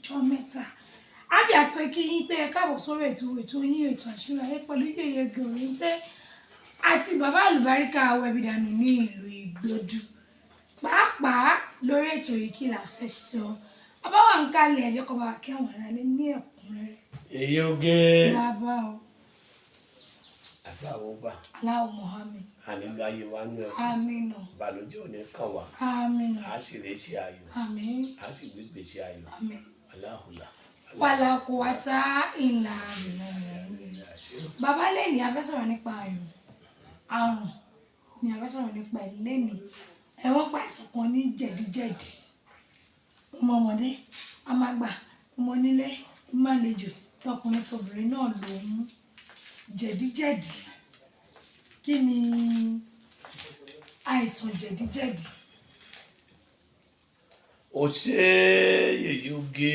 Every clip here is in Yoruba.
ìjọ mẹ́ta àbí àsìkò kí yín pé ẹ káàbọ̀ sórí ètò yín ètò àṣírí ayé pẹ̀lú yèyé Gòríntẹ́ àti bàbá àlùbáríkà awẹ́bìdànù ní ìlú Ìgbòdù pàápàá lórí ètò yìí kí la fẹ́ sọ bàbá wa ń kalẹ̀ ẹ̀jẹ̀ kọ́ bá kí àwọn ará lé ní ẹ̀kúnrẹ́rẹ́. Èyí oge. Bàbá o. Àti àwọn ọgbà. Aláwọ̀ Mohammed. Ànílò ayé wa nú ẹ̀kọ́. Àmínà. Ìbànújẹ́ ò ní kàn wá. Àmínà. A sì lè ṣe ayọ̀. Àmín. A sì gbégbé ṣe ayọ̀. Àmín. Aláhùlà. Wàlá kò wá tá ìlà rẹ̀. Bàbá lẹ́ni a fẹ́ sọ̀rọ̀ nípa àrùn ni a fẹ́ sọ̀rọ̀ nípa lẹ́ni ẹ̀wọ̀n pa àìsàn kan ní jẹ̀díjẹ̀dí. Ọmọ ọmọdé, àmàgbà, ọmọ onílé, ọmọ àlejò, tọkùnrin tobìnrin náà ló mú jẹ̀díjẹ̀dí. Kí ni àìsàn jẹ̀díjẹ̀dí? Ó ṣe yèyí oge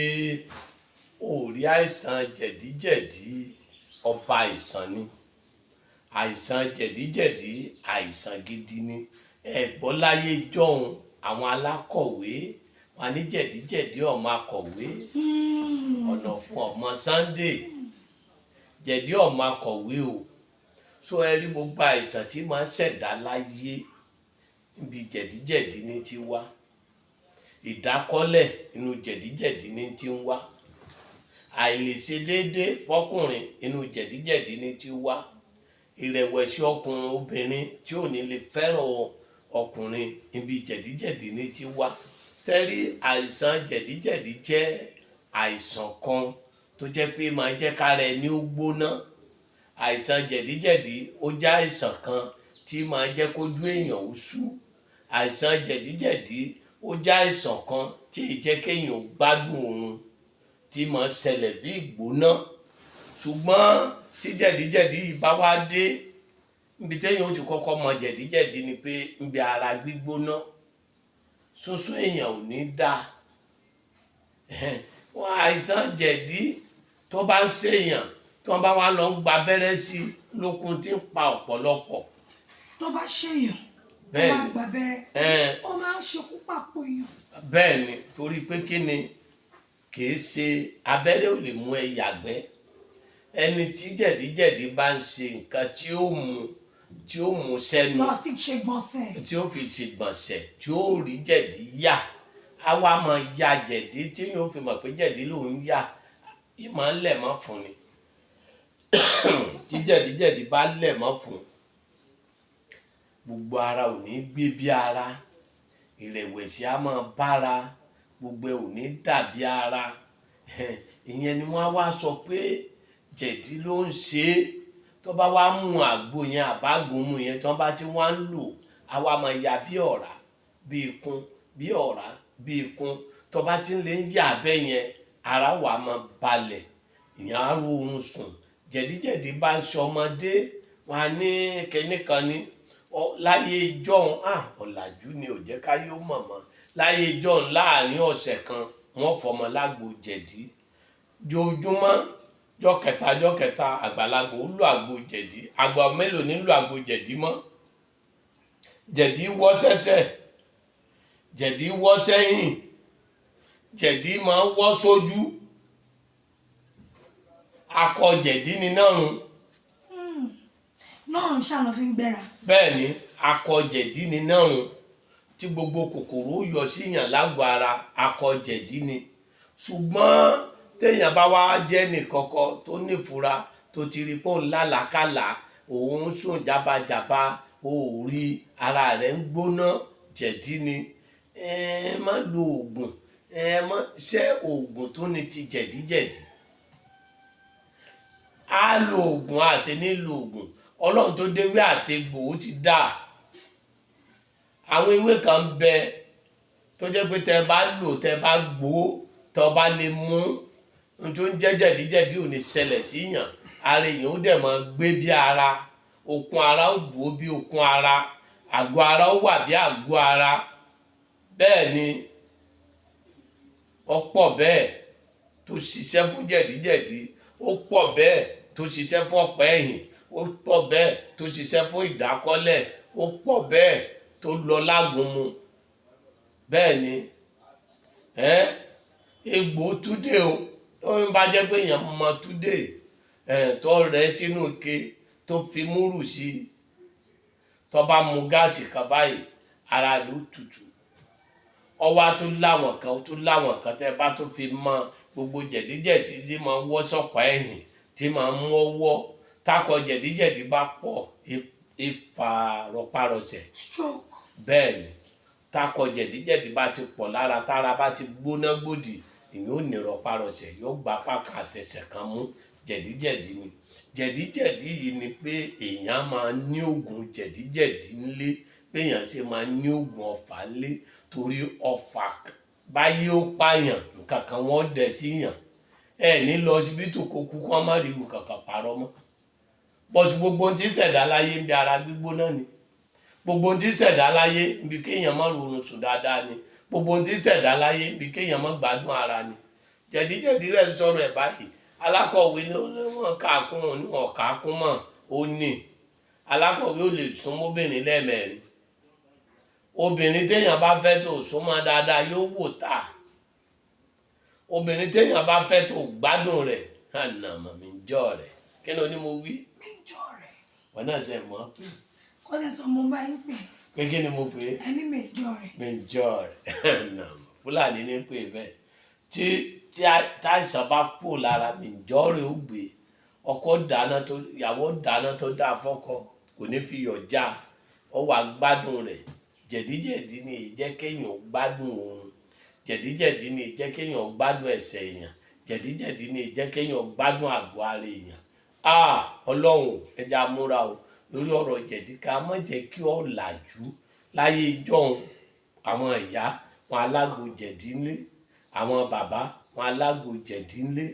orí àìsàn jẹ̀díjẹ̀dí ọba àìsàn ni. Àìsàn jẹ̀díjẹ̀dí àìsàn gidi ni. Ẹ̀gbọ́n láyé jọ̀hún àwọn alákọ̀wé wọn ní jẹ̀díjẹ̀dí ọmọ akọ̀wé ọ̀nà fún ọmọ Sunday jẹ̀dí ọmọ akọ̀wé o. So ẹ rí gbogbo àìsàn tí máa ń ṣẹ̀dá láyé níbi jẹ̀díjẹ̀dí ní ti wá. Ìdákọ́lẹ̀ inú jẹ̀díjẹ̀dí ní ti ń wá. Àìlèṣe déédé fọ́kùnrin inú jẹ̀díjẹ̀dí ní ti wá. Ìrẹ̀wẹ̀sì ọkùnrin obìnrin tí ò ní lè fẹ́ràn ọkùnrin ibi jẹ̀díjẹ̀dí ní ti wá. Sẹ́rí àìsàn jẹ̀díjẹ̀dí jẹ́ àìsàn kan tó jẹ́ pé máa jẹ́ kára ẹni ó gbóná. Àìsàn jẹ̀díjẹ̀dí ó jẹ́ àìsàn kan tí máa jẹ́ kójú èèyàn ó sú. Àìsàn jẹ̀díjẹ̀dí ó jẹ́ àìsàn kan tí ì jẹ́ kéèyàn ó gbádùn oorun tí máa ṣẹlẹ̀ bí ìgbóná. Ṣùgbọ́n tí jẹ̀díjẹ̀dí yìí bá wá dé níbi téèyàn ó ti kọ́kọ́ mọ jẹ̀díjẹ̀dí ni pé níbi ara gbígbóná ṣoṣo èèyàn ò ní dáa. Àìsàn jẹ̀dí tó bá ń ṣèyàn tó bá wá lọ gba abẹ́rẹ́ sí lókun tí ń pa ọ̀pọ̀lọpọ̀. Tó bá ṣèyàn tó bá gba abẹ́rẹ́ ó máa ń ṣekú pàpọ̀ èèyàn. Bẹ́ẹ̀ ni torí pé kí ni kìí ṣe abẹ́rẹ́ ò lè mú ẹ yàgbẹ́. Ẹni tí jẹ̀díjẹ̀dí bá ń ṣe nǹkan tí ó mú sẹ́nu lọ sí ṣe gbọ̀nsẹ̀ tí ó fi ṣe gbọ̀nsẹ̀ tí ó rí jẹ̀dí yà á wá máa ya jẹ̀dí tí yóò fi mọ̀ pé jẹ̀dí lòún yà ìmọ̀ ń lẹ̀ mọ́ fún ni. Tí jẹ̀díjẹ̀dí bá lẹ̀ mọ́ fún gbogbo ara ò ní gbé bí ara. Ìrẹ̀wẹ̀sì á máa bára gbogbo ẹ ò ní dàbí ara. Ìyẹn ni wọ́n á wá sọ pé jẹ̀dí ló ń ṣe é. Tó bá wá mú àgbo yẹn àbágun mu yẹn tó bá ti wá ń lò á wá máa ya bí ọ̀rá bí ikún bí ọ̀rá bí ikún. Tó bá ti lè ń yà bẹ́ẹ̀ yẹn ara wà máa balẹ̀ ìyẹn á ro oorun sùn. Jẹ̀díjẹ̀dí bá ń ṣe ọmọdé wọn á ní kinní kan ní láyé ìjọ́un ọ̀làjú ni ò jẹ́ ká yóò mọ̀mọ́. Láyé ìjọ́un láàrin ọ̀sẹ̀ kan wọ́n fọmọ lágbo jẹ̀dí. Jojúmọ́ jọ́ kẹta àgbàlagbà ó lo àgbo jẹ̀dí. Àgbà mélòó nílò àgbo jẹ̀dí mọ́? Jẹ̀dí wọ́ sẹ́sẹ̀, jẹ̀dí wọ́ sẹ́yìn, jẹ̀dí máa ń wọ́ sójú. Akọ jẹ̀dí ni nárun. Nárun ṣàlọ́ fi ń gbẹ́ra. Bẹ́ẹ̀ ni akọ jẹ̀dí ni nárun tí gbogbo kòkòrò yọ síyàn lágbo ara akọ jẹ̀dí ni. Ṣùgbọ́n téèyàn bá wá jẹ́ nìkọ̀kọ̀ tó nífura tó ti rí pé òun lálàkàlà òun sùn jábàjábá òórí ara rẹ̀ ń gbóná jẹ̀dí ni. Má lo oògùn má ṣe oògùn tó ní ti jẹ̀díjẹ̀dí. Á lo oògùn àṣẹ nílò oògùn Ọlọ́run tó déwé àtegbò ó ti dà. Àwọn ewé kan ń bẹ tó jẹ́ pé tẹ́ bá lò tẹ́ bá gbó tó bá lè mú ohun tó ń jẹ́ jẹ̀díjẹ̀dí ò ní ṣẹlẹ̀ síyàn. Ara èèyàn ó dẹ̀ máa gbé bí ara. Okun ara ó dúró bí okun ara. Àgọ́ ara ó wà bí àgọ́ ara. Bẹ́ẹ̀ ni ó pọ̀ bẹ́ẹ̀ tó ṣiṣẹ́ fún jẹ̀díjẹ̀dí. Ó pọ̀ bẹ́ẹ̀ tó ṣiṣẹ́ fún ọ̀pá ẹ̀yìn. Ó pọ̀ bẹ́ẹ̀ tó ṣiṣẹ́ fún ìdákọ́lẹ̀. Ó pọ̀ bẹ́ẹ̀ tó lọ lágùnmu. Bẹ́ẹ̀ ni egbò túdé o tó ń bá jẹ́ pé èèyàn mọ túdé tó rẹ̀ sínú ike tó fi múrù sí tó bá mu gáàsì kan báyìí ara ló tutù ọwá tó láwọn kan tẹ́ bá tó fi mọ gbogbo jẹ̀díjẹ̀dí tí máa wọ́ sọ̀pá ẹ̀yìn tí máa mú ọwọ́ tákọ jẹ̀díjẹ̀dí bá pọ̀ ìfà rọpárọsẹ̀ stroke. bẹ́ẹ̀ ni tákọ jẹ̀díjẹ̀dí bá ti pọ̀ lára tára bá ti gbóná gbòdì ìyẹn ò ní rọpárọsẹ̀ yóò gba pákà àtẹsẹ̀ kan mú jẹ̀díjẹ̀dí ni jẹ̀díjẹ̀dí yìí ni pé èèyàn máa ní oògùn jẹ̀díjẹ̀dí ńlé béèyàn ṣe máa ní oògùn ọ̀fà ńlé torí ọ̀fà báyé ó pààyàn nǹkan kan wọ́n dẹ̀ síyàn ní lọ síbítù kó kú kó má rí nǹkan kan parọ́ mọ́ bọ́tù gbogbo ohun tí ṣẹ̀dá láyé ń bí ara gbígbóná ni gbogbo ohun tí ṣẹ̀dá láyé ń bí kéèyàn má rorun sùn dáadáa ni gbogbo ohun tí ṣẹ̀dá láyé ń bí kéèyàn má gbádùn ara ni jẹ̀díjẹ̀dí rẹ̀ ń sọ̀rọ̀ ẹ̀ báyìí alákọ̀wé ni wọ́n kà á kún wọn ní ọ̀kà á kún mọ́ ó ní alákọ̀wé ò lè sún mọ́bìnrin lẹ́ẹ̀mẹ́rin obìnrin téèyàn bá fẹ́ tó súnmọ́ dáadáa yóò wò ta obìnrin téèyàn bá fẹ́ tó gbádùn rẹ̀ àná màmí ń jọ rẹ̀ kí ni onímọ̀ wí. mi ń jọ rẹ̀. wọn náà ṣe mọ́. kọ́ tẹ̀ sọ mo bá yín pè. pé kí ni mo pè é. ẹni mi ń jọ rẹ̀. mi ń jọ rẹ̀ àná fúlàní ní pè bẹ́ẹ̀ tí táìsàn bá kú lára mi ń jọ rẹ̀ ó gbé ọkọ dáná tó ìyàwó dáná tó dáa fọ́kọ kò ní fi yọ̀ já ọ wà gbádùn rẹ̀ jẹ̀díjẹ̀dí ni ìjẹ́ kéèyàn gbádùn oorun jẹ̀díjẹ̀dí ni ìjẹ́ kéèyàn gbádùn ẹsẹ̀ èèyàn jẹ̀díjẹ̀dí ni ìjẹ́ kéèyàn gbádùn àgọ́ ara èèyàn ọlọ́run ẹja múra o lórí ọ̀rọ̀ jẹ̀dí ká má jẹ́ kí ọ làjú láyé ìjọ́un àwọn ìyá wọn alágbo jẹ̀dí ńlé àwọn bàbá wọn alágbo jẹ̀dí ńlé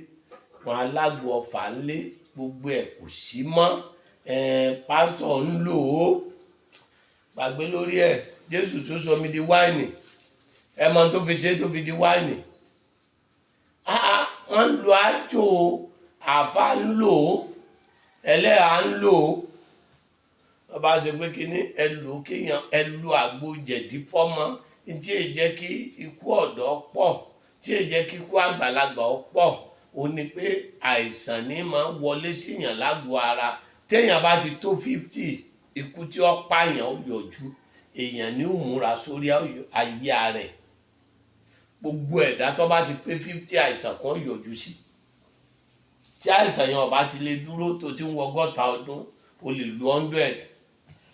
wọn alágbo ọfà ńlé gbogbo ẹ̀ kò sí mọ́ pásítọ̀ ń lò ó gbàgbé lórí ẹ̀ Jésù tó sọ mi di wáìnì ẹ mọ tó fi ṣe tó fi di wáìnì wọ́n ń lo àjò àfa ń lò ó ẹlẹ́hà ń lò ó wọ́n bá ṣe pé kíní ẹ lò ó kéèyàn ẹ lo àgbo jẹ̀dí fọ́mọ tí èyí jẹ́ kí ikú ọ̀dọ́ pọ̀ tí èyí jẹ́ kí ikú àgbàlagbà pọ̀ ó ní pé àìsàn ní máa wọlé síyàn lágbo ara téèyàn bá ti tó 50 ikú tí ó pààyàn ó yọjú èèyàn ní òmùra sórí ayé rẹ̀ gbogbo ẹ̀dá tó bá ti pé 50 àìsàn kan yọjú sí tí àìsàn yẹn ọba ti lè dúró tó ti ń wọ 100 ọdún o lè lu 100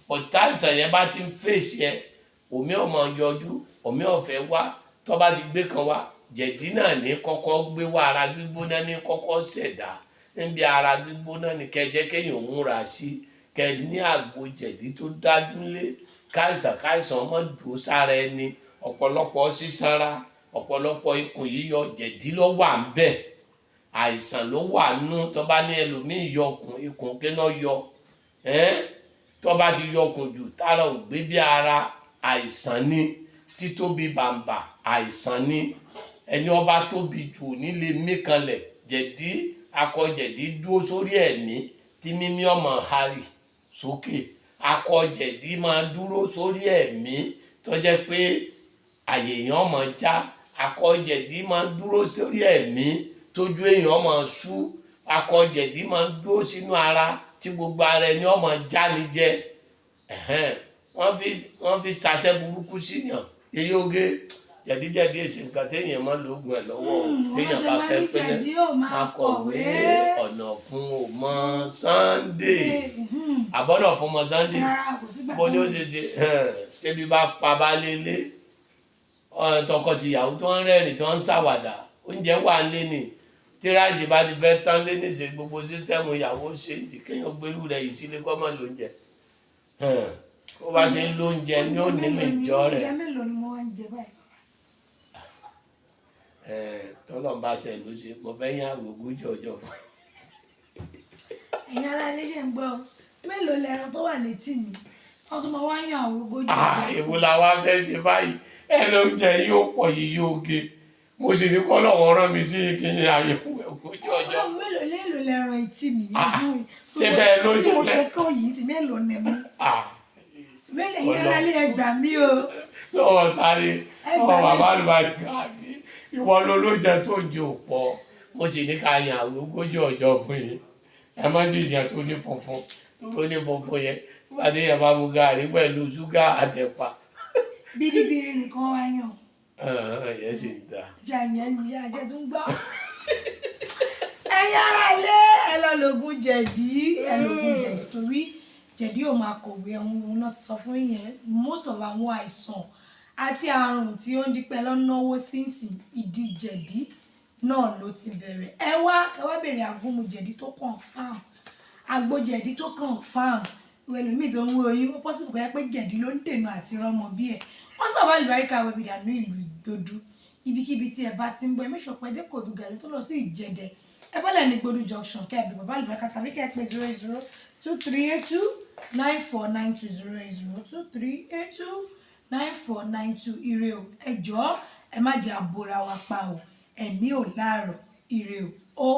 ọ̀tá àìsàn yẹn bá ti ń fèsì ẹ omi ọmọ yọjú omi ọ̀fẹ́ wá tó bá ti gbé kan wá jẹ̀dí náà ní kọ́kọ́ gbé wá ara gbígbóná ní kọ́kọ́ ṣẹ̀dá níbi ara gbígbóná ní kẹjẹ kéèyàn múra sí kẹ ní àgbo jẹ̀dí tó dájú lé káìsàn ọmọ dùn sára ẹni ọ̀pọ̀lọpọ̀ sísanra ọ̀pọ̀lọpọ̀ ikùn yíyọ jẹ̀dí ló wà ń bẹ̀ àìsàn ló wà nú tó bá ní ẹlòmíì yọ ikùn kéná yọ tó bá ti yọkùn jù tára ò gbé bí ara àìsàn ni títóbi bàǹbà àìsàn ni ẹni ọba tóbi jù nílé mí kanlẹ̀ jẹ̀dí akọ jẹ̀dí dúró sórí ẹ̀mí tí mímí ọmọ harry sókè akọ jẹ̀dí máa dúró sórí ẹ̀mí tó jẹ́ pé àyè èèyàn máa já akọ jẹ̀dí máa dúró sórí ẹ̀mí tójú èèyàn máa sú akọ jẹ̀dí máa dúró sínú ara tí gbogbo ara ẹni ọmọ já ni jẹ wọ́n fi ṣàṣẹ burúkú síyàn yeye oge jẹ̀díjẹ̀dí èsì nǹkan téèyàn máa lògùn ẹ̀ lọ́wọ́ téèyàn bá fẹ́ pẹ́lẹ́ máa kọ̀wé ọ̀nà fún ọmọ Sunday àbọ̀nà fún ọmọ Sunday bó ni ó ṣe ṣe tẹ́bí bá pa bá lélẹ̀ tọkọ-tìyàwó tó ń rẹ́rìn tó ń ṣàwàdà oúnjẹ wà ń lé ní tí ráìsì bá ti fẹ́ tán lé níṣẹ́ gbogbo sísẹ́mù ìyàwó ṣe kéèyàn gbérù rẹ̀ yìí sílé kọ́ mọ́ lóúnjẹ ó bá ti ń lóúnjẹ ní òní mẹ́jọ rẹ̀. oúnjẹ mélòó ni mo wá ń jẹ báyìí. tọ́lọ̀ bá tẹ̀ ló ṣe mo fẹ́ yín àwò ogójì ọjọ́ fún. ẹ̀yin ará ilé ṣe ń gbọ́ mélòó lẹ́ran tó wà létí mi wọ́n tún máa wá yàn àwò ogójì ọjọ́. èwo la wá fẹ́ ṣe báyìí ẹ lóúnjẹ yóò pọ̀ yìí yóò ge mo sì ní kọ́ lọ́wọ́ rán mi sí kí n àyẹ̀wò ogójì ọjọ́. ọlọ́run mélòó lẹ́ran etí mi. ṣé bẹ́ẹ̀ ló ṣe tí mo ṣe tó yìí sí mélòó nẹ mí. mélòó yẹn lálẹ́ ẹgbà mí o. lọ́wọ́ tari ọmọ bàbá Alubarika ìwọ ló jẹ tó jẹ òpó mo sì ní ká yan àwọn ogójì ọjọ́ fún yín ẹ má sì yan tó ní funfun yẹn nígbà tí yẹn bá mu gàrí pẹ̀lú ṣúgà àtẹ̀pà. bíríbírí nìkan wá yàn. yẹn sì ń dà. jàǹyàn ni ajẹ́ tún gbọ́. ẹ̀yin ará ilé ẹ lọ lògùn jẹ̀dí torí jẹ̀dí ò máa kọ̀wé ẹ̀hún náà ti sọ fún yẹn most of àwọn àìsàn àti àrùn tí ó ń dípẹ́ lọ́nàwó sínsìn ìdí jẹ̀dí náà ló ti bẹ̀rẹ̀. ẹ wá bèrè àgúnmu jẹ̀dí tó confam àgbo jẹ̀dí tó confam wẹ̀lẹ̀mí tó ń wo oyún ó pọ́sibù pé jẹ̀dí ló ń dènà àti rọ́mọ bí ẹ̀ wọ́n sì Baba Alubarika Aworawo Agbaaye ìlú Ìdodo ibikíbi tí ẹ bá ti ń bọ̀ ẹ mẹ́sàn pé dé kòdù gàrí tó lọ sí Ìjẹ̀dẹ̀ ẹ bọ́lẹ̀ ní Gbódú junction kẹ́ẹ̀bí Baba Alubarika tàbí kẹ́ẹ̀ pé 08023829492 ire o ẹ jọ̀ọ́ ẹ má jẹ́ àbòrà wa pa o ẹ̀mí ò láàárọ̀ ire o ó